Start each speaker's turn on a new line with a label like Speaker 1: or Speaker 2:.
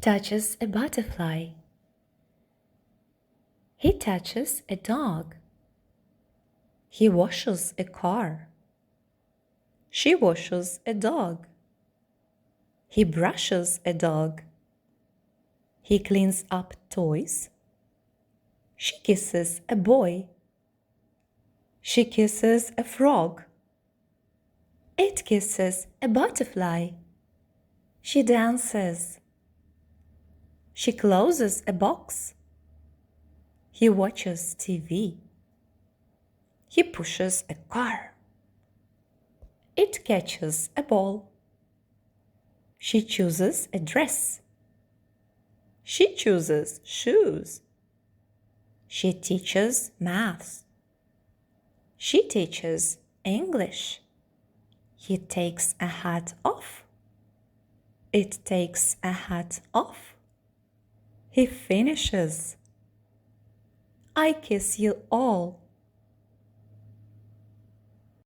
Speaker 1: touches a butterfly. He touches a dog. He washes a car. She washes a dog. He brushes a dog. He cleans up toys. She kisses a boy. She kisses a frog. It kisses a butterfly. She dances. She closes a box. He watches TV. He pushes a car. It catches a ball. She chooses a dress. She chooses shoes. She teaches math. She teaches English. He takes a hat off. It takes a hat off. He finishes. I kiss you all.